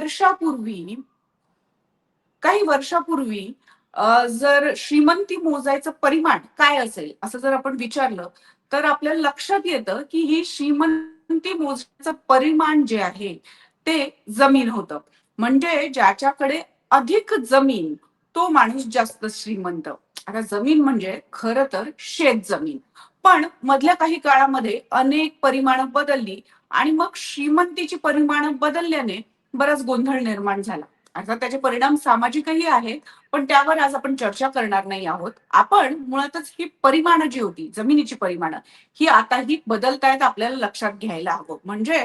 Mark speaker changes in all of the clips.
Speaker 1: वर्षापूर्वी काही वर्षापूर्वी जर श्रीमंती मोजायचं परिमाण काय असेल असं जर आपण विचारलं, तर आपल्याला लक्षात येतं की ही श्रीमंती मोजण्याचं परिमाण जे आहे ते जमीन होतं. म्हणजे ज्याच्याकडे अधिक जमीन तो माणूस जास्त श्रीमंत. आता जमीन म्हणजे खरं तर शेत जमीन. पण मधल्या काही काळामध्ये अनेक परिमाणं बदलली आणि मग श्रीमंतीची परिमाणं बदलल्याने बराच गोंधळ निर्माण झाला. अर्थात त्याचे परिणाम सामाजिकही आहेत, पण त्यावर आज आपण चर्चा करणार नाही आहोत. आपण मुळातच ही परिमाणं जी होती, जमिनीची परिमाणं, ही आताही बदलतायत आपल्याला लक्षात घ्यायला हवं. म्हणजे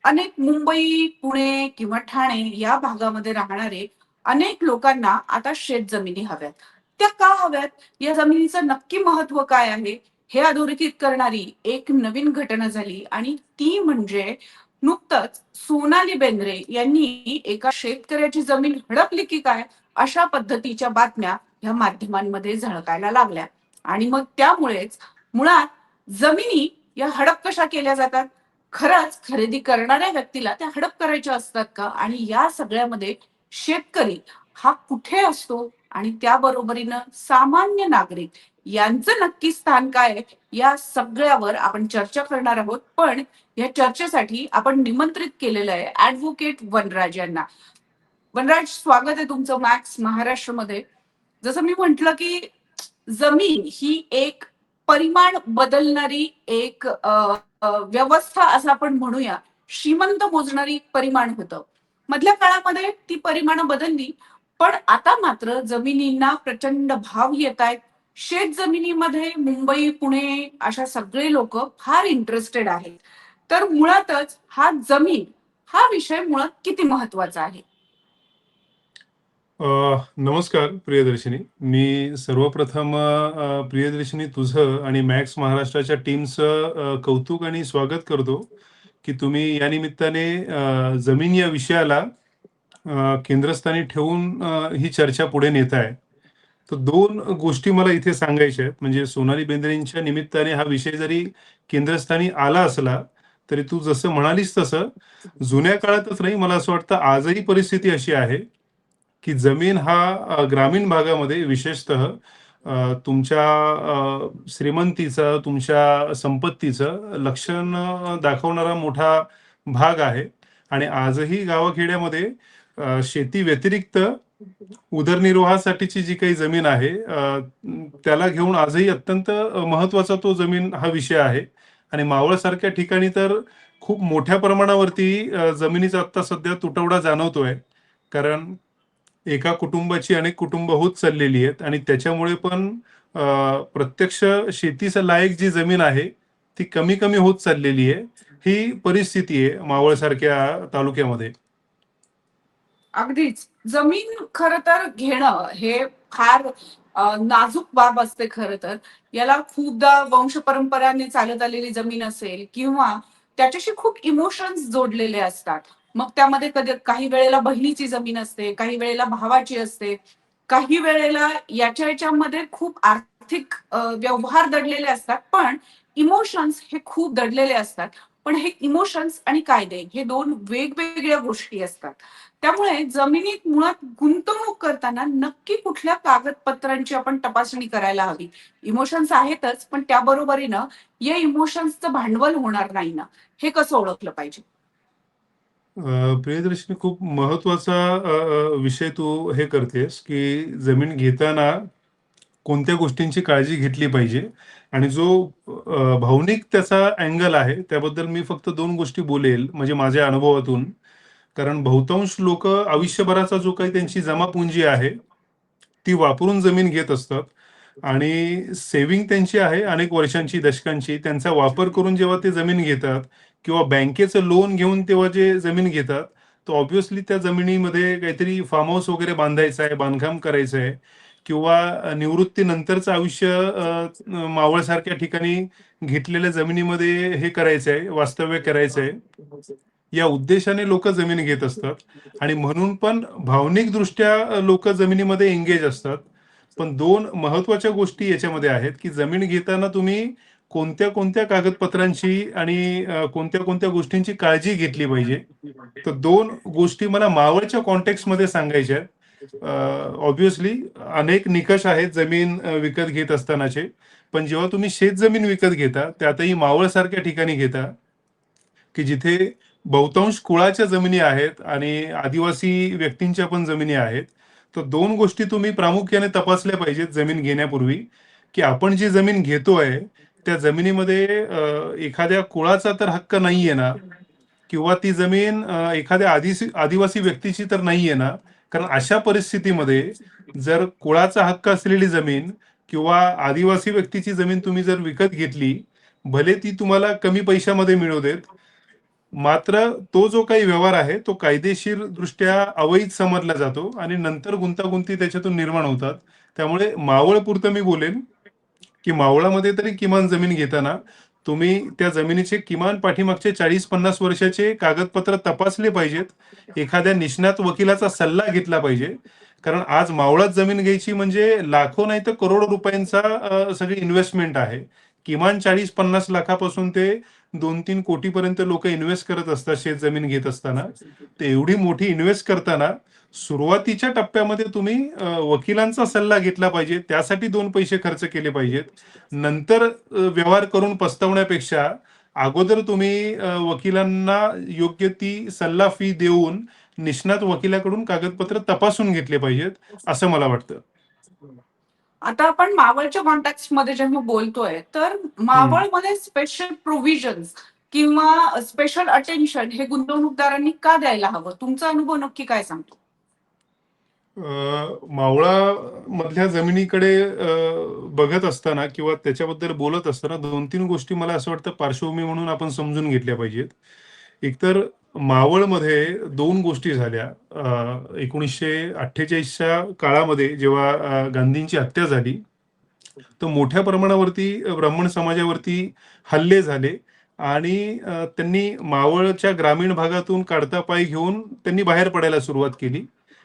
Speaker 1: अनेक मुंबई, पुणे किंवा ठाणे या भागामध्ये राहणारे अनेक लोकांना आता शेतजमिनी हव्यात. त्या का हव्यात? या जमिनीचं नक्की महत्व काय आहे? हे अधोरेखित करणारी एक नवीन घटना झाली आणि ती म्हणजे नुकतंच सोनाली बेंद्रे यांनी एका शेतकऱ्याची जमीन हडपली की काय अशा पद्धतीच्या बातम्या ह्या माध्यमांमध्ये झळकायला लागल्या. आणि मग त्यामुळेच मुळात जमिनी या हडप कशा केल्या जातात? खरंच खरेदी करणाऱ्या व्यक्तीला त्या हडप करायच्या असतात का? आणि या सगळ्यामध्ये शेतकरी हा कुठे असतो? आणि त्याबरोबरीनं सामान्य नागरिक यांचं नक्की स्थान काय आहे? या सगळ्यावर आपण चर्चा करणार आहोत. पण या चर्चेसाठी आपण निमंत्रित केलेलं आहे ऍडव्होकेट वनराज यांना. वनराज, स्वागत आहे तुमचं मॅक्स महाराष्ट्रमध्ये. जसं मी म्हंटल की जमीन ही एक परिमाण बदलणारी एक व्यवस्था असं आपण म्हणूया. श्रीमंत मोजणारी परिमाण होतं. मधल्या काळामध्ये ती परिमाणं बदलली, पण आता मात्र जमिनींना प्रचंड भाव येत आहेत. शेत जमिनीमध्ये मुंबई, पुणे अशा सगळे लोक फार इंटरेस्टेड आहेत. तर मुळातच हा जमीन हा विषय मुळात किती महत्वाचा आहे?
Speaker 2: नमस्कार प्रियदर्शिनी. मी सर्वप्रथम प्रियदर्शिनी तुझं आणि मॅक्स महाराष्ट्राच्या टीमचं कौतुक आणि स्वागत करतो की तुम्ही या निमित्ताने जमीन या विषयाला केंद्रस्थानी ठेवून ही चर्चा पुढे नेत आहे. तर दोन गोष्टी मला इथे सांगायच्या आहेत. म्हणजे सोनाली बेंद्रेंच्या निमित्ताने हा विषय जरी केंद्रस्थानी आला असला तरी तू जसं म्हणालीस तसं जुन्या काळातच नाही, मला असं वाटतं आजही परिस्थिती अशी आहे की जमीन हा ग्रामीण भागामध्ये विशेषतः तुमच्या श्रीमंतीचं, तुमच्या संपत्तीचं लक्षण दाखवणारा मोठा भाग आहे. आणि आजही गावाखेड्यामध्ये शेती व्यतिरिक्त उदरनिर्वाहासाठीची जी काही जमीन आहे त्याला घेऊन आजही अत्यंत महत्वाचा तो जमीन हा विषय आहे. आणि मावळसारख्या ठिकाणी तर खूप मोठ्या प्रमाणावरती जमिनीचा आता सध्या तुटवडा जाणवतोय. कारण एका कुटुंबाची अनेक कुटुंब होत चाललेली आहेत आणि त्याच्यामुळे पण प्रत्यक्ष शेतीचं लायक जी जमीन आहे ती कमी कमी होत चाललेली आहे. ही परिस्थिती आहे मावळसारख्या तालुक्यामध्ये.
Speaker 1: अगदीच. जमीन खरं तर घेणं हे फार नाजूक बाब असते खरं तर. याला खूपदा वंश परंपरांनी चालत आलेली जमीन असेल किंवा त्याच्याशी खूप इमोशन्स जोडलेले असतात. मग त्यामध्ये कधी काही वेळेला बहिणीची जमीन असते, काही वेळेला भावाची असते, काही वेळेला याच्यामध्ये खूप आर्थिक व्यवहार दडलेले असतात. पण इमोशन्स हे खूप दडलेले असतात. पण हे इमोशन्स आणि कायदे हे दोन वेगवेगळ्या गोष्टी असतात. त्यामुळे जमिनीत मुळात गुंतवणूक करताना नक्की कुठल्या कागदपत्रांची आपण तपासणी करायला हवी. इमोशन्स आहेतच, पण त्याबरोबरीनं या इमोशन्सचं भांडवल होणार नाही ना, हे कसं ओळखलं पाहिजे?
Speaker 2: प्रियदर्शनी, खूप महत्वाचा विषय तू हे करतेस की जमीन घेताना कोणत्या गोष्टींची काळजी घेतली पाहिजे. आणि जो भावनिक त्याचा अँगल आहे त्याबद्दल मी फक्त दोन गोष्टी बोलेल म्हणजे माझ्या अनुभवातून. कारण बहुतांश लोक आयुष्यभराचा जो काही त्यांची जमापुंजी आहे ती वापरून जमीन घेत असतात. आणि सेव्हिंग त्यांची आहे अनेक वर्षांची, दशकांची. त्यांचा वापर करून जेव्हा ते जमीन घेतात किंवा बँकेचं लोन घेऊन तेव्हा जे जमीन घेतात, तर ऑब्व्हियसली त्या जमिनीमध्ये काहीतरी फार्म हाऊस वगैरे बांधायचं आहे, बांधकाम करायचं आहे किंवा निवृत्तीनंतरचं आयुष्य मावळसारख्या ठिकाणी घेतलेल्या जमिनीमध्ये हे करायचं आहे, वास्तव्य करायचं आहे, या उद्देशाने लोक जमीन घेत असतात. आणि म्हणून पण भावनिकदृष्ट्या लोक जमिनीमध्ये एंगेज असतात. पण दोन महत्वाच्या गोष्टी याच्यामध्ये आहेत की जमीन घेताना तुम्ही कोणत्या कोणत्या कागदपत्रांची आणि कोणत्या कोणत्या गोष्टींची काळजी घेतली पाहिजे. तर 2 गोष्टी मला मावळच्या कॉन्टेक्स्टमध्ये सांगायच्या आहेत. ऑब्व्हियसली अनेक निकष आहेत जमीन विकत घेत असतानाचे. पण जेव्हा तुम्ही शेतजमीन विकत घेता, त्यातही मावळसारख्या ठिकाणी घेता, की जिथे बहुतांश कुळाच्या जमिनी आहेत आणि आदिवासी व्यक्तींच्या पण जमिनी आहेत. तर 2 गोष्टी तुम्ही प्रामुख्याने तपासल्या पाहिजेत जमीन घेण्यापूर्वी, की आपण जी जमीन घेतोय, त्या जमिनीमध्ये एखाद्या कुळाचा तर हक्क नाहीये ना? किंवा ती जमीन एखाद्या आदिवासी व्यक्तीची तर नाहीये ना? कारण अशा परिस्थितीमध्ये जर कुळाचा हक्क असलेली जमीन किंवा आदिवासी व्यक्तीची जमीन तुम्ही जर विकत घेतली, भले ती तुम्हाला कमी पैशामध्ये मिळू देत, मात्र तो जो काही व्यवहार आहे, तो कायदेशीरदृष्ट्या अवैध समजला जातो आणि नंतर गुंतागुंती त्याच्यातून निर्माण होतात. त्यामुळे मावळपुरतं मी बोलेन, की मावळामध्ये तरी किमान जमीन घेताना तुम्ही त्या जमिनीचे किमान पाठीमागचे 40-50 वर्षाचे कागदपत्र तपासले पाहिजेत. एखाद्या निष्णात वकिलाचा सल्ला घेतला पाहिजे. कारण आज मावळात जमीन घ्यायची म्हणजे लाखो नाही तर करोडो रुपयांचा सगळी इन्व्हेस्टमेंट आहे. किमान 40-50 लाखापासून ते 2-3 कोटीपर्यंत लोकं इन्व्हेस्ट करत असतात शेतजमीन घेत असताना. तर एवढी मोठी इन्व्हेस्ट करताना सुरुवातीच्या टप्प्यामध्ये तुम्ही वकिलांचा सल्ला घेतला पाहिजे. त्यासाठी 2 पैसे खर्च केले पाहिजेत. नंतर व्यवहार करून पस्तावण्यापेक्षा अगोदर तुम्ही वकिलांना योग्य ती सल्ला फी देऊन निष्णात वकिलाकडून कागदपत्र तपासून घेतले पाहिजेत, असं मला वाटतं.
Speaker 1: आता आपण मावळच्या कॉन्टॅक्ट मध्ये जेव्हा बोलतोय, तर
Speaker 2: हं.
Speaker 1: मावळमध्ये स्पेशल प्रोव्हिजन्स किंवा स्पेशल अटेन्शन हे गुंतवणूकदारांनी का द्यायला हवं? तुमचा अनुभव नक्की काय सांगतो?
Speaker 2: मावळामधल्या जमिनीकडे बघत असताना किंवा त्याच्याबद्दल बोलत असताना 2-3 गोष्टी मला असं वाटतं पार्श्वभूमी म्हणून आपण समजून घेतल्या पाहिजेत. एकतर मावळमध्ये 2 गोष्टी झाल्या. 1948च्या काळामध्ये जेव्हा गांधींची हत्या झाली, तर मोठ्या प्रमाणावरती ब्राह्मण समाजावरती हल्ले झाले आणि त्यांनी मावळच्या ग्रामीण भागातून काढता पाय घेऊन त्यांनी बाहेर पडायला सुरुवात केली.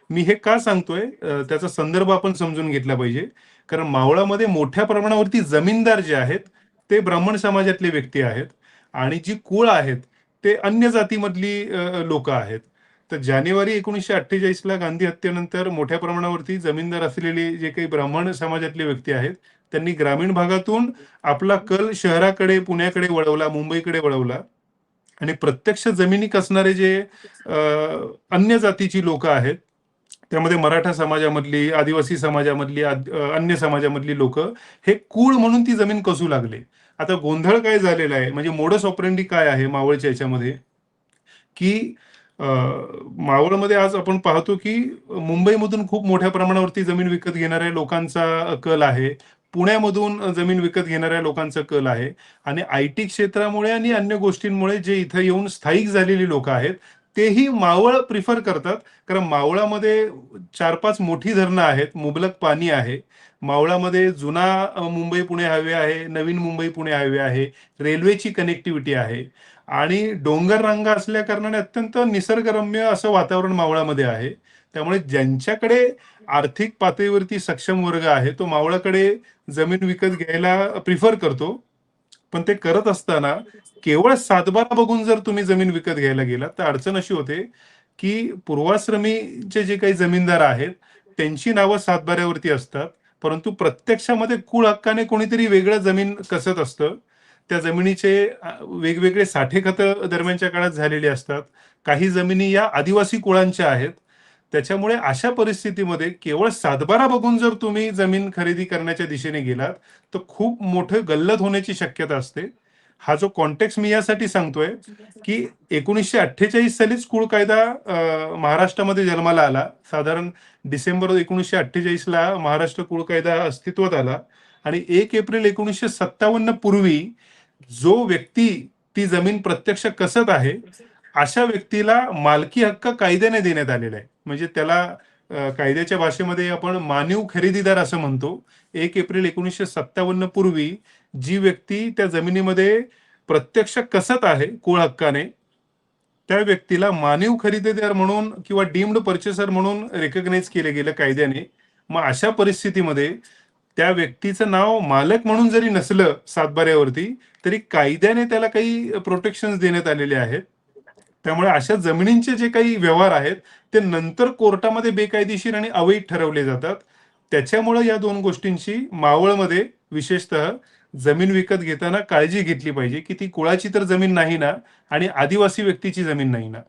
Speaker 2: मी हे का सांगतोय? त्याचा संदर्भ आपण समजून घेतला पाहिजे. कारण मावळामध्ये मोठ्या प्रमाणावरती जमीनदार जे आहेत, ते ब्राह्मण समाजातले व्यक्ती आहेत आणि जी कुळ आहेत, ते अन्य जातीमधली लोकं आहेत. तर जानेवारी 1948ला गांधी हत्येनंतर मोठ्या प्रमाणावरती जमीनदार असलेले जे काही ब्राह्मण समाजातले व्यक्ती आहेत, त्यांनी ग्रामीण भागातून आपला कल शहराकडे, पुण्याकडे वळवला, मुंबईकडे वळवला आणि प्रत्यक्ष जमिनी कसणारे जे अ, अन्य जातीची लोकं आहेत, त्यामध्ये मराठा समाजामधली, आदिवासी समाजामधली, अन्य समाजामधली लोकं हे कुळ म्हणून ती जमीन कसू लागले. आता गोंधळ काय झालेला आहे, म्हणजे मोडस ऑपरेंडी काय आहे मावळच्या याच्यामध्ये, की अ, मावळमध्ये आज आपण पाहतो, की मुंबईमधून खूप मोठ्या प्रमाणावरती जमीन विकत घेणाऱ्या लोकांचा कल आहे. पुण्यामधून जमीन विकत घेणाऱ्या लोकांचा कल आहे आणि आय-टी क्षेत्रामुळे आणि अन्य गोष्टींमुळे जे इथं येऊन स्थायिक झालेली लोकं आहेत, तेही मावळ प्रिफर करतात. कारण मावळामध्ये 4-5 मोठी धरणं आहेत, मुबलक पाणी आहे. मावळामध्ये जुना मुंबई-पुणे हायवे आहे, नवीन मुंबई-पुणे हायवे आहे, रेल्वेची कनेक्टिव्हिटी आहे. आणि डोंगर रांगा असल्या कारणाने अत्यंत निसर्गरम्य असं वातावरण मावळामध्ये आहे. त्यामुळे ज्यांच्याकडे आर्थिक पातळीवरती सक्षम वर्ग आहे, तो मावळाकडे जमीन विकत घ्यायला प्रिफर करतो. पण ते करत असताना केवळ सातबारा बघून जर तुम्ही जमीन विकत घ्यायला गेलात, तर अडचण अशी होते, की पूर्वाश्रमीचे जे काही जमीनदार आहेत, त्यांची नावं सातबाऱ्यावरती असतात. परंतु प्रत्यक्षामध्ये कुळ हक्काने कोणीतरी वेगळं जमीन कसत असतं. त्या जमिनीचे वेगवेगळे साठेखतं दरम्यानच्या काळात झालेले असतात. काही जमिनी या आदिवासी कुळांच्या आहेत. त्याच्यामुळे अशा परिस्थितीमध्ये केवळ सातबारा बघून जर तुम्ही जमीन खरेदी करण्याच्या दिशेने गेलात, तर खूप मोठं गल्लत होण्याची शक्यता असते. हा जो कॉन्टेक्स्ट मी यासाठी सांगतोय, की 1948 सालीच कुळ कायदा महाराष्ट्रामध्ये जन्माला आला. साधारण डिसेंबर 1948ला महाराष्ट्र कुळ कायदा अस्तित्वात आला आणि 1 एप्रिल 1957 पूर्वी जो व्यक्ती ती जमीन प्रत्यक्ष कसत आहे, अशा व्यक्तीला मालकी हक्क कायद्याने देण्यात आलेला आहे. म्हणजे त्याला कायद्याच्या भाषेमध्ये आपण मानीव खरेदीदार असं म्हणतो. 1 एप्रिल 1957 पूर्वी जी व्यक्ती त्या जमिनीमध्ये प्रत्यक्ष कसत आहे कुळ हक्काने, त्या व्यक्तीला मानीव खरेदीदार म्हणून किंवा डीम्ड पर्चेसर म्हणून रिकॉग्नाइज केलं गेलं कायद्याने. मग अशा परिस्थितीमध्ये त्या व्यक्तीचं नाव मालक म्हणून जरी नसलं सातबाऱ्यावरती, तरी कायद्याने त्याला काही प्रोटेक्शन्स देण्यात आलेले आहेत. त्यामुळे अशा जमिनींचे जे काही व्यवहार आहेत, ते नंतर कोर्टामध्ये बेकायदेशीर आणि अवैध ठरवले जातात. त्याच्यामुळे या 2 गोष्टींची मावळमध्ये विशेषतः जमीन विकत घेताना काळजी घेतली पाहिजे, की ती कुळाची तर जमीन नाही ना आणि आदिवासी व्यक्तीची जमीन नाही ना.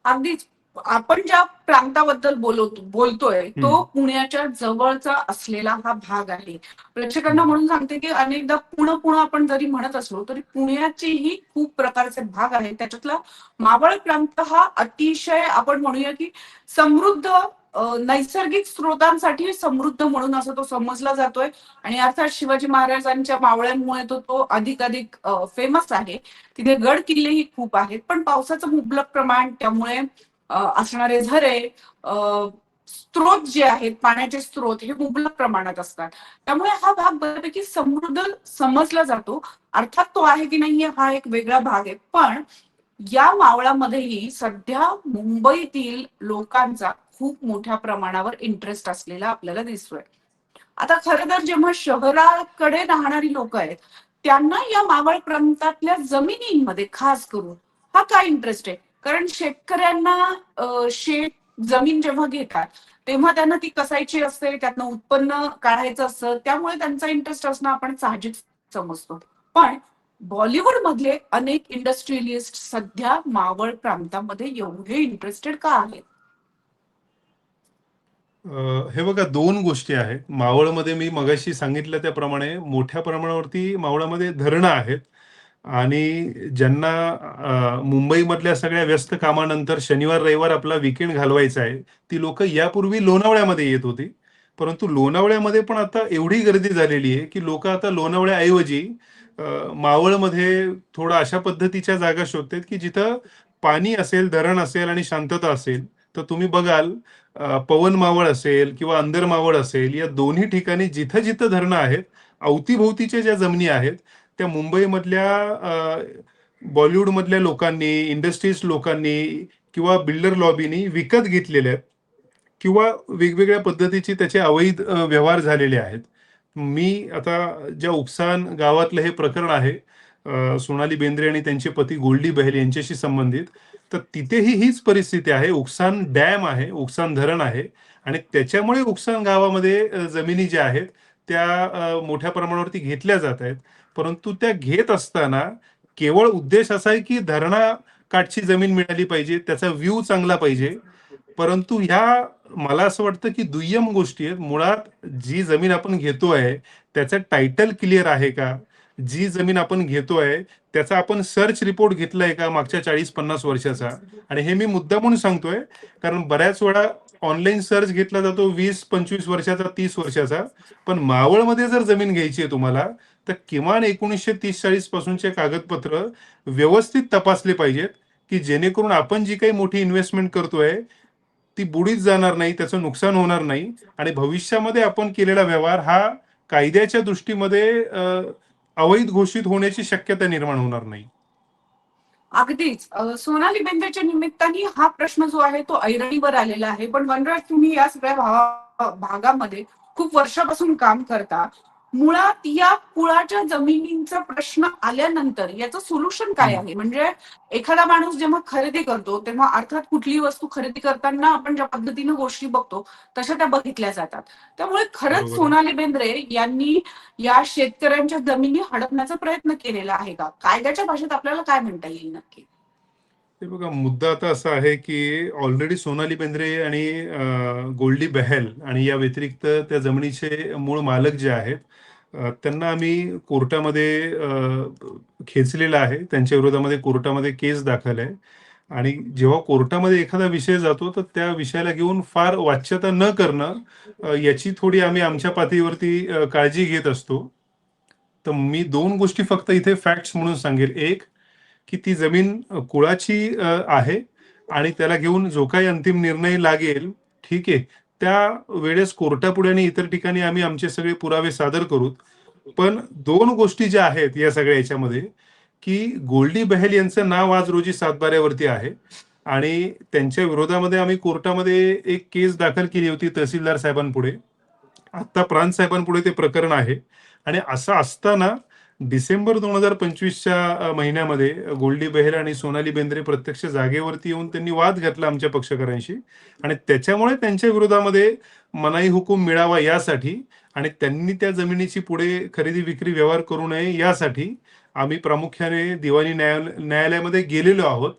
Speaker 1: अगदीच. आपण ज्या प्रांताबद्दल बोलतोय
Speaker 2: हं,
Speaker 1: तो पुण्याच्या जवळचा असलेला हा भाग आहे. प्रेक्षकांना
Speaker 2: हं.
Speaker 1: म्हणून सांगते की अनेकदा पुणे पुणे आपण जरी म्हणत असलो तरी पुण्याचेही खूप प्रकारचे भाग आहेत. त्याच्यातला मावळ प्रांत हा अतिशय आपण म्हणूया की समृद्ध, नैसर्गिक स्रोतांसाठी समृद्ध म्हणून असं तो समजला जातोय. आणि अर्थात शिवाजी महाराजांच्या मावळ्यांमुळे तो अधिकाधिक फेमस आहे. तिथे गड किल्लेही खूप आहेत, पण पावसाचं मुबलक प्रमाण, त्यामुळे असणारे झरे, अ, स्त्रोत जे आहेत, पाण्याचे स्त्रोत हे मुबलक प्रमाणात असतात. त्यामुळे हा भाग बऱ्यापैकी समृद्ध समजला जातो. अर्थात तो आहे की नाही हा एक वेगळा भाग आहे, पण या मावळामध्येही सध्या मुंबईतील लोकांचा खूप मोठ्या प्रमाणावर इंटरेस्ट असलेला आपल्याला दिसतोय. आता खरं तर जेव्हा शहराकडे राहणारी लोक आहेत त्यांना या मावळ प्रांतातल्या जमिनींमध्ये खास करून हा काय इंटरेस्ट आहे, कारण शेतकऱ्यांना शेत जमीन जेव्हा घेतात तेव्हा त्यांना ती कसायची असते, त्यातनं उत्पन्न काढायचं असतं, त्यामुळे त्यांचा इंटरेस्ट असणं आपण साहजिक समजतो. पण बॉलिवूड मधले अनेक इंडस्ट्रियलिस्ट सध्या मावळ प्रांतामध्ये एवढे इंटरेस्टेड का आहेत?
Speaker 2: हे बघा 2 गोष्टी आहेत. मावळमध्ये मी मगाशी सांगितलं त्याप्रमाणे मोठ्या प्रमाणावरती मावळामध्ये धरणं आहेत आणि ज्यांना मुंबईमधल्या सगळ्या व्यस्त कामानंतर शनिवार, रविवार आपला वीकेंड घालवायचा आहे, ती लोकं यापूर्वी लोणावळ्यामध्ये येत होती. परंतु लोणावळ्यामध्ये पण आता एवढी गर्दी झालेली आहे, की लोकं आता लोणावळ्याऐवजी अ, मावळमध्ये थोडं अशा पद्धतीच्या जागा शोधतायत, की जिथं पाणी असेल, धरण असेल आणि शांतता असेल. तर तुम्ही बघाल पवन मावळ असेल किंवा अंदर मावळ असेल, या दोन्ही ठिकाणी जिथं-जिथं धरणं आहेत, अवतीभोवतीच्या ज्या जमिनी आहेत, त्या मुंबईमधल्या बॉलिवूडमधल्या लोकांनी, इंडस्ट्रीज लोकांनी किंवा बिल्डर लॉबीनी विकत घेतलेल्या आहेत किंवा वेगवेगळ्या पद्धतीचे त्याचे अवैध व्यवहार झालेले आहेत. मी आता ज्या उपसान गावातलं हे प्रकरण आहे, सोनाली बेंद्रे आणि त्यांचे पती गोल्डी बहल यांच्याशी संबंधित. तर तिथेही हीच परिस्थिती आहे. उकसान डॅम आहे, उकसान धरण आहे आणि त्याच्यामुळे उकसान गावामध्ये जमिनी ज्या आहेत त्या मोठ्या प्रमाणावरती घेतल्या जात आहेत. परंतु त्या घेत असताना केवळ उद्देश असा आहे, की धरणाकाठची जमीन मिळाली पाहिजे, त्याचा व्ह्यू चांगला पाहिजे. परंतु ह्या मला असं वाटतं, की दुय्यम गोष्टी आहेत. मुळात जी जमीन आपण घेतोय, त्याचं टायटल क्लिअर आहे का? जी जमीन आपण घेतोय, त्याचा आपण सर्च रिपोर्ट घेतलाय का मागच्या 40-50 वर्षाचा? आणि हे मी मुद्दामून सांगतोय, कारण बऱ्याच वेळा ऑनलाईन सर्च घेतला जातो 20-25 वर्षाचा, 30 वर्षाचा. पण मावळमध्ये जर जमीन घ्यायची आहे तुम्हाला, तर किमान 1930-40 पासूनचे कागदपत्र व्यवस्थित तपासले पाहिजेत, की जेणेकरून आपण जी काही मोठी इन्व्हेस्टमेंट करतोय, ती बुडीत जाणार नाही, त्याचं नुकसान होणार नाही आणि भविष्यामध्ये आपण केलेला व्यवहार हा कायद्याच्या दृष्टीमध्ये अवैध घोषित होण्याची शक्यता निर्माण होणार नाही.
Speaker 1: अगदीच. सोनाली बेंद्रेच्या निमित्ताने हा प्रश्न जो आहे तो ऐरणीवर आलेला आहे. पण वनराज, तुम्ही या सगळ्या भागामध्ये खूप वर्षापासून काम करता. मुळात या कुळाच्या जमिनींचा प्रश्न आल्यानंतर याचं सोल्युशन काय
Speaker 2: हं,
Speaker 1: आहे? म्हणजे एखादा माणूस जेव्हा खरेदी करतो तेव्हा अर्थात कुठलीही वस्तू खरेदी करताना आपण ज्या पद्धतीनं गोष्टी बघतो तशा त्या बघितल्या जातात. त्यामुळे खरंच
Speaker 2: बरोबर आहे.
Speaker 1: सोनाली बेंद्रे यांनी या शेतकऱ्यांच्या जमिनी हडपण्याचा प्रयत्न केलेला आहे का? कायद्याच्या भाषेत आपल्याला काय म्हणता येईल नक्की?
Speaker 2: हे बघा मुद्दा आता असा आहे, की ऑलरेडी सोनाली बेंद्रे आणि गोल्डी बहल आणि या व्यतिरिक्त त्या जमिनीचे मूळ मालक जे आहेत, त्यांना आम्ही कोर्टामध्ये खेचलेलं आहे. त्यांच्या विरोधामध्ये कोर्टामध्ये केस दाखल आहे आणि जेव्हा कोर्टामध्ये एखादा विषय जातो, तर त्या विषयाला घेऊन फार वाच्यता न करणं, याची थोडी आम्ही आमच्या पातळीवरती काळजी घेत असतो. तर मी 2 गोष्टी फक्त इथे फॅक्ट्स म्हणून सांगेल. एक, की ती जमीन कुळाची आहे आणि त्याला घेऊन जो काही अंतिम निर्णय लागेल, ठीक आहे. त्यावेळेस कोर्टापुढे आणि इतर ठिकाणी आम्ही आमचे सगळे पुरावे सादर करू. पण 2 गोष्टी ज्या आहेत या सगळ्या ह्याच्यामध्ये, की गोल्डी बहल यांचं नाव आज रोजी सातबाऱ्यावरती आहे आणि त्यांच्या विरोधामध्ये आम्ही कोर्टामध्ये एक केस दाखल केली होती तहसीलदार साहेबांपुढे. आता प्रांत साहेबांपुढे ते प्रकरण आहे. आणि असं असताना डिसेंबर 2025च्या महिन्यामध्ये गोल्डी बेहरा आणि सोनाली बेंद्रे प्रत्यक्ष जागेवरती येऊन त्यांनी वाद घातला आमच्या पक्षकारांशी. आणि त्याच्यामुळे त्यांच्या विरोधामध्ये मनाई हुकूम मिळावा यासाठी आणि त्यांनी त्या जमिनीची पुढे खरेदी विक्री व्यवहार करू नये यासाठी आम्ही प्रामुख्याने दिवाणी न्यायालयामध्ये गेलेलो आहोत.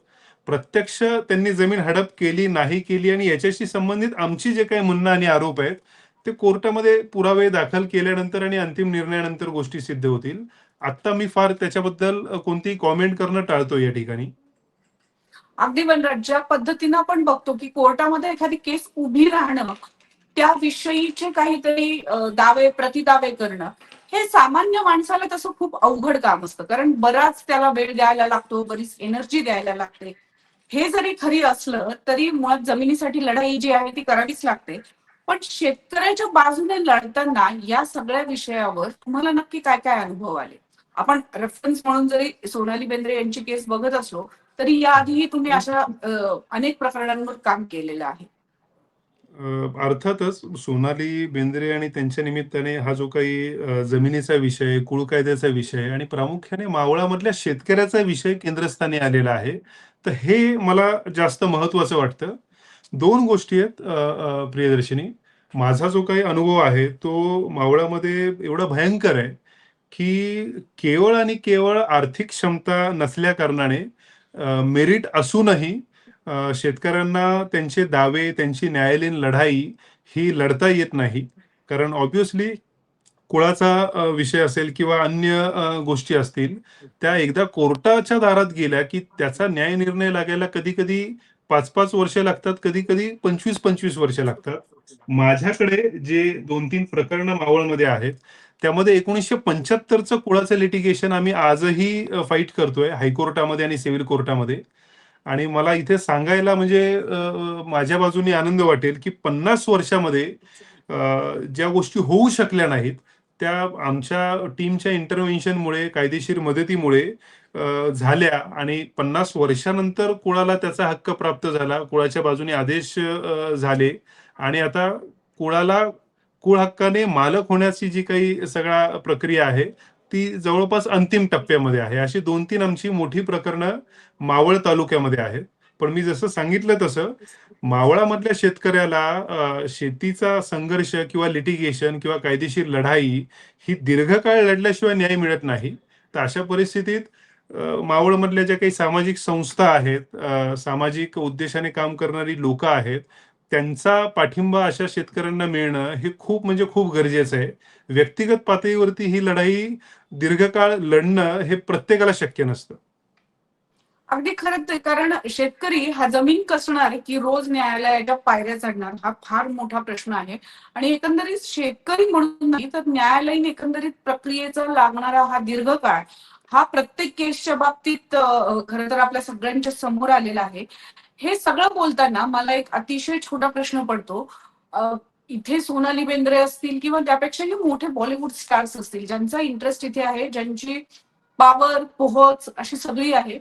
Speaker 2: प्रत्यक्ष त्यांनी जमीन हडप केली नाही केली आणि याच्याशी संबंधित आमची जे काही म्हणणं आणि आरोप आहेत ते कोर्टामध्ये पुरावे दाखल केल्यानंतर आणि अंतिम निर्णयानंतर गोष्टी सिद्ध होतील. आता मी फार त्याच्याबद्दल कोणतीही कॉमेंट करणं टाळतो या ठिकाणी.
Speaker 1: अगदी बरोबर. ज्या पद्धतीनं आपण बघतो की कोर्टामध्ये एखादी केस उभी राहणं, त्याविषयीचे काहीतरी दावे प्रतिदावे करणं, हे सामान्य माणसाला तसं खूप अवघड काम असतं. कारण बराच त्याला वेळ द्यायला लागतो, बरीच एनर्जी द्यायला लागते. हे जरी खरी असलं तरी मुळात जमिनीसाठी लढाई जी आहे ती करावीच लागते. पण शेतकऱ्याच्या बाजूने लढताना या सगळ्या विषयावर तुम्हाला नक्की काय काय अनुभव आले? आपण रेफरन्स म्हणून जरी सोनाली बेंद्रे यांची केस बघत असलो तरी याआधीही तुम्ही अशा अनेक प्रकरणांवर काम केलेलं आहे.
Speaker 2: अर्थातच सोनाली बेंद्रे आणि त्यांच्या निमित्ताने हा जो काही जमिनीचा विषय, कुळ कायद्याचा विषय आणि प्रामुख्याने मावळामधल्या शेतकऱ्याचा विषय केंद्रस्थानी आलेला आहे. तर हे मला जास्त महत्त्वाचं वाटतं. 2 गोष्टी आहेत प्रियदर्शिनी. माझा जो काही अनुभव आहे तो मावळामध्ये एवढा भयंकर आहे, की केवळ आणि केवळ आर्थिक क्षमता नसल्याकारणाने मेरिट असूनही शेतकऱ्यांना त्यांचे दावे, त्यांची न्यायालयीन लढाई ही लढता येत नाही. कारण ऑब्व्हियसली कुळाचा विषय असेल किंवा अन्य गोष्टी असतील, त्या एकदा कोर्टाच्या दारात गेल्या, की त्याचा न्याय निर्णय लागायला कधी-कधी 5-5 वर्ष लागतात, कधी-कधी 25-25 वर्ष लागतात. माझ्याकडे जे 2-3 प्रकरणं मावळमध्ये आहेत, त्यामध्ये 1975चं कुळाचं लिटिगेशन आम्ही आजही फाईट करतोय हायकोर्टामध्ये आणि सिव्हिल कोर्टामध्ये. आणि मला इथे सांगायला म्हणजे माझ्या बाजूने आनंद वाटेल, की 50 वर्षामध्ये अ, ज्या गोष्टी होऊ शकल्या नाहीत, त्या आमच्या टीमच्या इंटरव्हेन्शनमुळे, कायदेशीर मदतीमुळे झाल्या आणि 50 वर्षानंतर कुळाला त्याचा हक्क प्राप्त झाला. कुळाच्या बाजूने आदेश झाले आणि आता कुळाला कुळ हक्काने मालक होण्याची जी काही सगळा प्रक्रिया आहे, ती जवळपास अंतिम टप्प्यामध्ये आहे. अशी 2-3 आमची मोठी प्रकरणं मावळ तालुक्यामध्ये आहेत. पण मी जसं सांगितलं तसं मावळामधल्या शेतकऱ्याला शेतीचा संघर्ष किंवा लिटिगेशन किंवा कायदेशीर लढाई ही दीर्घकाळ लढल्याशिवाय न्याय मिळत नाही. तर अशा परिस्थितीत मावळमधल्या ज्या काही सामाजिक संस्था आहेत, सामाजिक उद्देशाने काम करणारी लोकं आहेत, त्यांचा पाठिंबा अशा शेतकऱ्यांना मिळणं हे खूप म्हणजे खूप गरजेचं आहे. व्यक्तिगत पातळीवरती ही लढाई दीर्घकाळ लढणं हे प्रत्येकाला शक्य नसतं.
Speaker 1: अगदी खरंच आहे. कारण शेतकरी हा जमीन कसणार की रोज न्यायालयाच्या पायऱ्या चढणार, हा फार मोठा प्रश्न आहे. आणि एकंदरीत शेतकरी म्हणून नाही तर न्यायालयीन एकंदरीत प्रक्रियेचा लागणारा हा दीर्घकाळ, हा प्रत्येक केसच्या बाबतीत खरं तर आपल्या सगळ्यांच्या समोर आलेला आहे. हे सगळं बोलताना मला एक अतिशय छोटा प्रश्न पडतो. इथे सोनाली बेंद्रे असतील किंवा त्यापेक्षाही मोठे बॉलिवूड स्टार्स असतील, ज्यांचा इंटरेस्ट इथे आहे, ज्यांची पावर, पोहोच अशी सगळी आहे.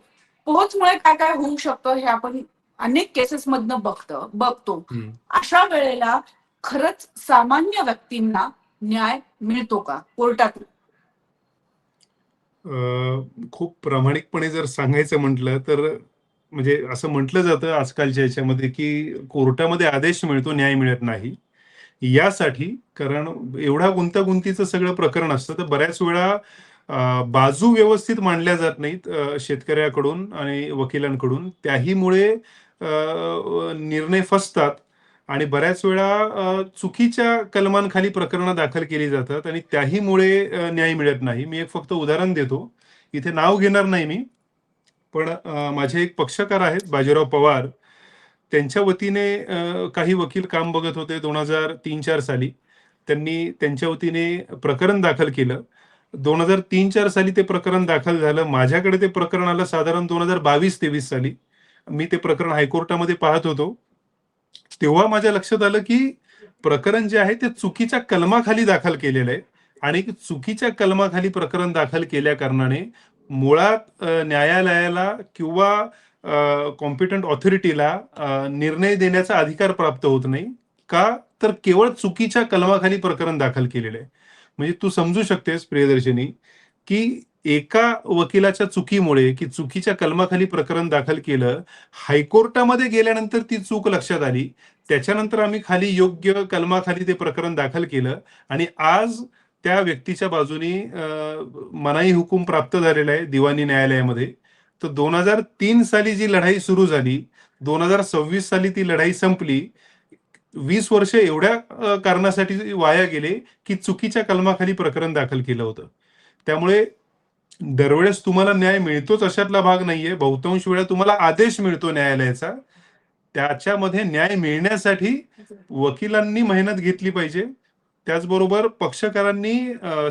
Speaker 1: पोहोचमुळे काय काय होऊ शकतं हे आपण अनेक केसेस मधनं बघतो.
Speaker 2: हं.
Speaker 1: अशा वेळेला खरंच सामान्य व्यक्तींना न्याय मिळतो का कोर्टातून?
Speaker 2: खूप प्रामाणिकपणे जर सांगायचं म्हटलं तर म्हणजे असं म्हटलं जातं आजकालच्या ह्याच्यामध्ये, की कोर्टामध्ये आदेश मिळतो, न्याय मिळत नाही. यासाठी कारण एवढा गुंतागुंतीचं सगळं प्रकरण असतं, तर बऱ्याच वेळा बाजू व्यवस्थित मांडल्या जात नाहीत शेतकऱ्याकडून आणि वकिलांकडून. त्याहीमुळे निर्णय फसतात आणि बऱ्याच वेळा चुकीच्या कलमांखाली प्रकरणं दाखल केली जातात आणि त्याहीमुळे न्याय मिळत नाही. मी एक फक्त उदाहरण देतो. इथे नाव घेणार नाही मी. पण माझे एक पक्षकार आहेत बाजीराव पवार. त्यांच्या वतीने काही वकील काम बघत होते 2003-4 साली. त्यांनी त्यांच्या वतीने प्रकरण दाखल केलं. 2003-4 साली ते प्रकरण दाखल झालं. माझ्याकडे ते प्रकरण आलं साधारण 2022-23 साली. मी ते प्रकरण हायकोर्टामध्ये पाहत होतो. तेव्हा माझ्या लक्षात आलं, की प्रकरण जे आहे ते चुकीच्या कलमाखाली दाखल केलेलं आहे आणि चुकीच्या कलमाखाली प्रकरण दाखल केल्या कारणाने मुळात न्यायालयाला किंवा कॉम्पिटंट ऑथॉरिटीला निर्णय देण्याचा अधिकार प्राप्त होत नाही. का तर केवळ चुकीच्या कलमाखाली प्रकरण दाखल केलेलं आहे. म्हणजे तू समजू शकतेस प्रियदर्शनी, की एका वकिलाच्या चुकीमुळे, की चुकीच्या कलमाखाली प्रकरण दाखल केलं, हायकोर्टामध्ये गेल्यानंतर ती चूक लक्षात आली. त्याच्यानंतर आम्ही खाली योग्य कलमाखाली ते प्रकरण दाखल केलं आणि आज त्या व्यक्तीच्या बाजूने मनाई हुकूम प्राप्त झालेला आहे दिवाणी न्यायालयामध्ये. तर 2003 साली जी लढाई सुरू झाली, 2026 साली ती लढाई संपली. 20 वर्ष एवढ्या कारणासाठी वाया गेले, की चुकीच्या कलमाखाली प्रकरण दाखल केलं होतं. त्यामुळे दरवेळेस तुम्हाला न्याय मिळतोच अशातला भाग नाहीये. बहुतांश वेळा तुम्हाला आदेश मिळतो न्यायालयाचा. त्याच्यामध्ये न्याय मिळण्यासाठी वकिलांनी मेहनत घेतली पाहिजे. त्याचबरोबर पक्षकारांनी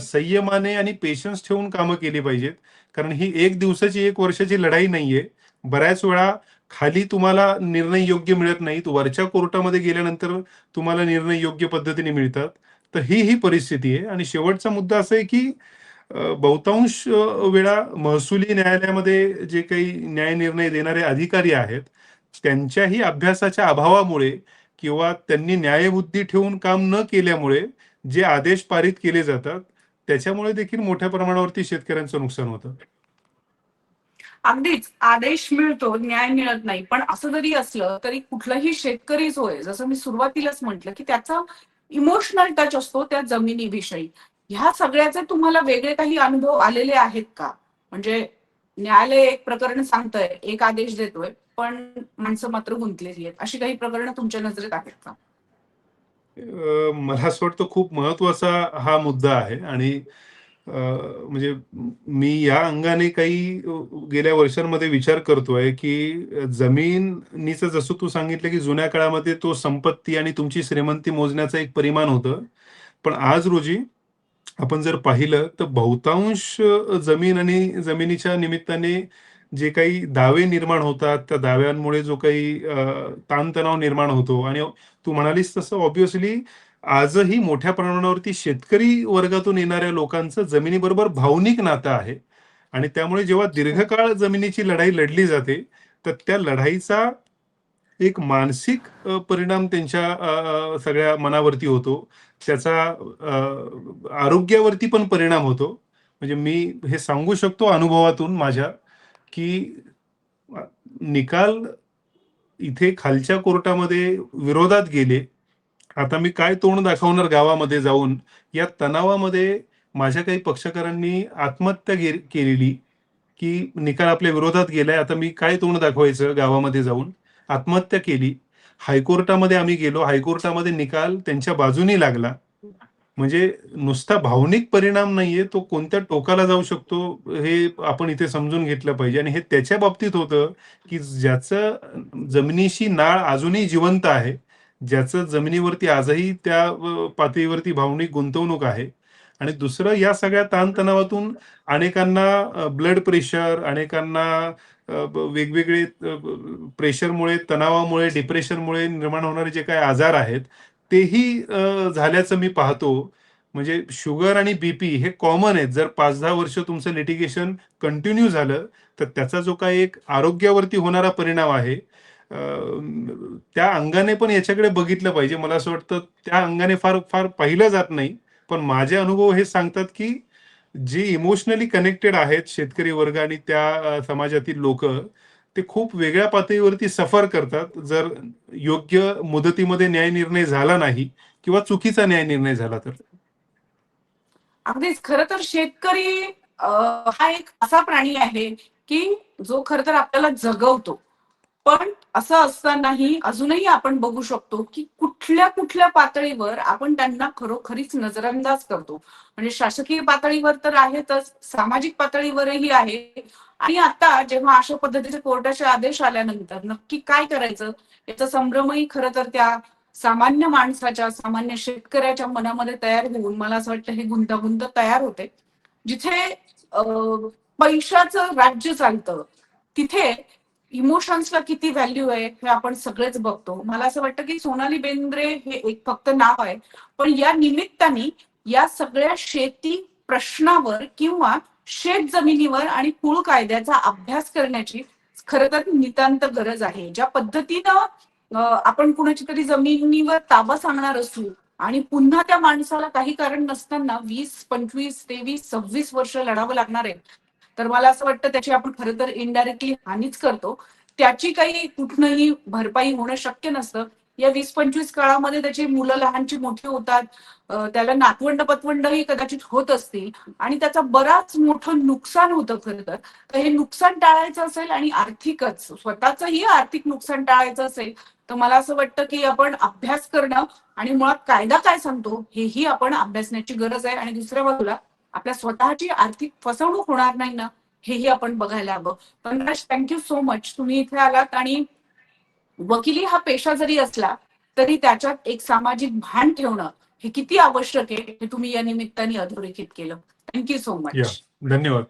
Speaker 2: संयमाने आणि पेशन्स ठेवून कामं केली पाहिजेत. कारण ही 1 दिवसाची, 1 वर्षाची लढाई नाहीये. बऱ्याच वेळा खाली तुम्हाला निर्णय योग्य मिळत नाहीत. वरच्या कोर्टामध्ये गेल्यानंतर तुम्हाला निर्णय योग्य पद्धतीने मिळतात. तर ही परिस्थिती आहे आणि शेवटचा मुद्दा असा आहे, की बहुतांश वेळा महसुली न्यायालयामध्ये जे काही न्यायनिर्णय देणारे अधिकारी आहेत, त्यांच्याही अभ्यासाच्या अभावामुळे किंवा त्यांनी न्यायबुद्धी ठेवून काम न केल्यामुळे जे आदेश पारित केले जातात, त्याच्यामुळे देखील मोठ्या प्रमाणावरती शेतकऱ्यांचं नुकसान होतं.
Speaker 1: अगदीच आदेश मिळतो, न्याय मिळत नाही. पण असं जरी असलं तरी कुठलाही शेतकरी जो आहे, जसं मी सुरुवातीलाच म्हटलं, की त्याचा इमोशनल टच असतो त्या जमिनीविषयी. ह्या सगळ्याचे तुम्हाला वेगळे काही अनुभव आलेले आहेत का? म्हणजे न्यायालय एक प्रकरण सांगतंय, एक आदेश देतोय, पण माणसं मात्र गुंतलेली आहेत. अशी काही प्रकरणं तुमच्या नजरेत आहेत का?
Speaker 2: मला असं वाटतं खूप महत्वाचा हा मुद्दा आहे आणि म्हणजे मी या अंगाने काही गेल्या वर्षांमध्ये विचार करतोय, की जमिनीचं जसं तू सांगितलं, की जुन्या काळामध्ये तो संपत्ती आणि तुमची श्रीमंती मोजण्याचं एक परिमाण होतं. पण आज रोजी आपण जर पाहिलं तर बहुतांश जमीन आणि जमिनीच्या निमित्ताने जे काही दावे निर्माण होतात, त्या दाव्यांमुळे जो काही ताणतणाव निर्माण होतो आणि तू म्हणालीस तसं ऑब्व्हियसली आजही मोठ्या प्रमाणावरती शेतकरी वर्गातून येणाऱ्या लोकांचं जमिनीबरोबर भावनिक नातं आहे आणि त्यामुळे जेव्हा
Speaker 1: हो.
Speaker 2: दीर्घकाळ जमिनीची लढाई लढली जाते, तर त्या लढाईचा एक मानसिक परिणाम त्यांच्या सगळ्या मनावरती होतो. त्याचा आरोग्यावरती पण परिणाम होतो. म्हणजे मी हे सांगू शकतो अनुभवातून माझ्या, की अ, निकाल इथे खालच्या कोर्टामध्ये विरोधात गेले. आता मी काय तोंड दाखवणार गावामध्ये जाऊन? या तणावामध्ये माझ्या काही पक्षकारांनी आत्महत्या केलेली, की निकाल आपल्या विरोधात गेलाय, आता मी काय तोंड दाखवायचं गावामध्ये जाऊन? आत्महत्या केली. हायकोर्टामध्ये आम्ही गेलो. हायकोर्टामध्ये निकाल त्यांच्या बाजूनी लागला. म्हणजे नुसता भावनिक परिणाम नाहीये, तो कोणत्या टोकाला जाऊ शकतो, हे आपण इथे समजून घेतलं पाहिजे आणि हे त्याच्या बाबतीत होतं, की ज्याचं जमिनीशी नाळ अजूनही जिवंत आहे, ज्याचं जमिनीवरती आजही त्या पातळीवरती भावनिक गुंतवणूक आहे आणि दुसरं या सगळ्या ताणतणावातून अनेकांना ब्लड प्रेशर, अनेकांना वेगवेगळे प्रेशरमुळे, तणावामुळे, डिप्रेशनमुळे निर्माण होणारे जे काही आजार आहेत, तेही झाल्याचं मी पाहतो. म्हणजे शुगर आणि बीपी हे कॉमन आहेत. जर 5-10 वर्ष तुमचं लिटिगेशन कंटिन्यू झालं, तर त्याचा जो काही एक आरोग्यावरती होणारा परिणाम आहे, त्या अंगाने पण याच्याकडे बघितलं पाहिजे. मला असं वाटतं त्या अंगाने फार फार पाहिलं जात नाही. पण माझे अनुभव हे सांगतात, की जे इमोशनली कनेक्टेड आहेत शेतकरी वर्ग आणि त्या समाजातील लोकं, ते खूप वेगळ्या पातळीवरती सफर करतात. जर योग्य मुदतीमध्ये न्यायनिर्णय झाला नाही किंवा चुकीचा न्यायनिर्णय झाला तर.
Speaker 1: अगदीच खरं तर शेतकरी हा एक असा प्राणी आहे, की जो खरं तर आपल्याला जगवतो. पण असं असतानाही अजूनही आपण बघू शकतो, की कुठल्या कुठल्या पातळीवर आपण त्यांना खरोखरीच नजरअंदाज करतो. म्हणजे शासकीय पातळीवर तर आहेतच, सामाजिक पातळीवरही आहे. आणि आता जेव्हा अशा पद्धतीचे कोर्टाचे आदेश आल्यानंतर नक्की काय करायचं याचा संभ्रमही खरं तर त्या सामान्य माणसाच्या, सामान्य शेतकऱ्याच्या मनामध्ये तयार होऊन मला असं वाटतं हे गुंतागुंत तयार होते. जिथे पैशाचं राज्य चालतं, तिथे इमोशन्सला किती व्हॅल्यू आहे हे आपण सगळेच बघतो. मला असं वाटतं की सोनाली बेंद्रे हे एक फक्त नाव आहे, पण या निमित्ताने या सगळ्या शेती प्रश्नावर किंवा शेत जमिनीवर आणि कुळ कायद्याचा अभ्यास करण्याची खरं तर नितांत गरज आहे. ज्या पद्धतीनं आपण कुणाची तरी जमिनीवर ताबा सांगणार असू आणि पुन्हा त्या माणसाला काही कारण नसताना 20, 25, 23, 26 वर्ष लढावं लागणार आहे, तर मला असं वाटतं त्याची आपण खरं तर इनडायरेक्टली हानीच करतो. त्याची काही कुठनंही भरपाई होणं शक्य नसतं. या 20-25 काळामध्ये त्याची मुलं लहानची मोठी होतात, त्याला नातवंड पतवंडही कदाचित होत असतील आणि त्याचा बराच मोठं नुकसान होतं खरं तर. तर हे नुकसान टाळायचं असेल आणि आर्थिकच स्वतःचंही आर्थिक नुकसान टाळायचं असेल, तर मला असं वाटतं की आपण अभ्यास करणं आणि मुळात कायदा काय सांगतो हेही आपण अभ्यासण्याची गरज आहे. आणि दुसऱ्या बाजूला आपल्या स्वतःची आर्थिक फसवणूक होणार नाही ना, हेही आपण बघायला हवं. पण थँक्यू सो मच, तुम्ही इथे आलात आणि वकिली हा पेशा जरी असला तरी त्याच्यात एक सामाजिक भान ठेवणं हे किती आवश्यक आहे हे तुम्ही या निमित्ताने अधोरेखित केलं. थँक्यू सो
Speaker 2: या
Speaker 1: मच.
Speaker 2: धन्यवाद.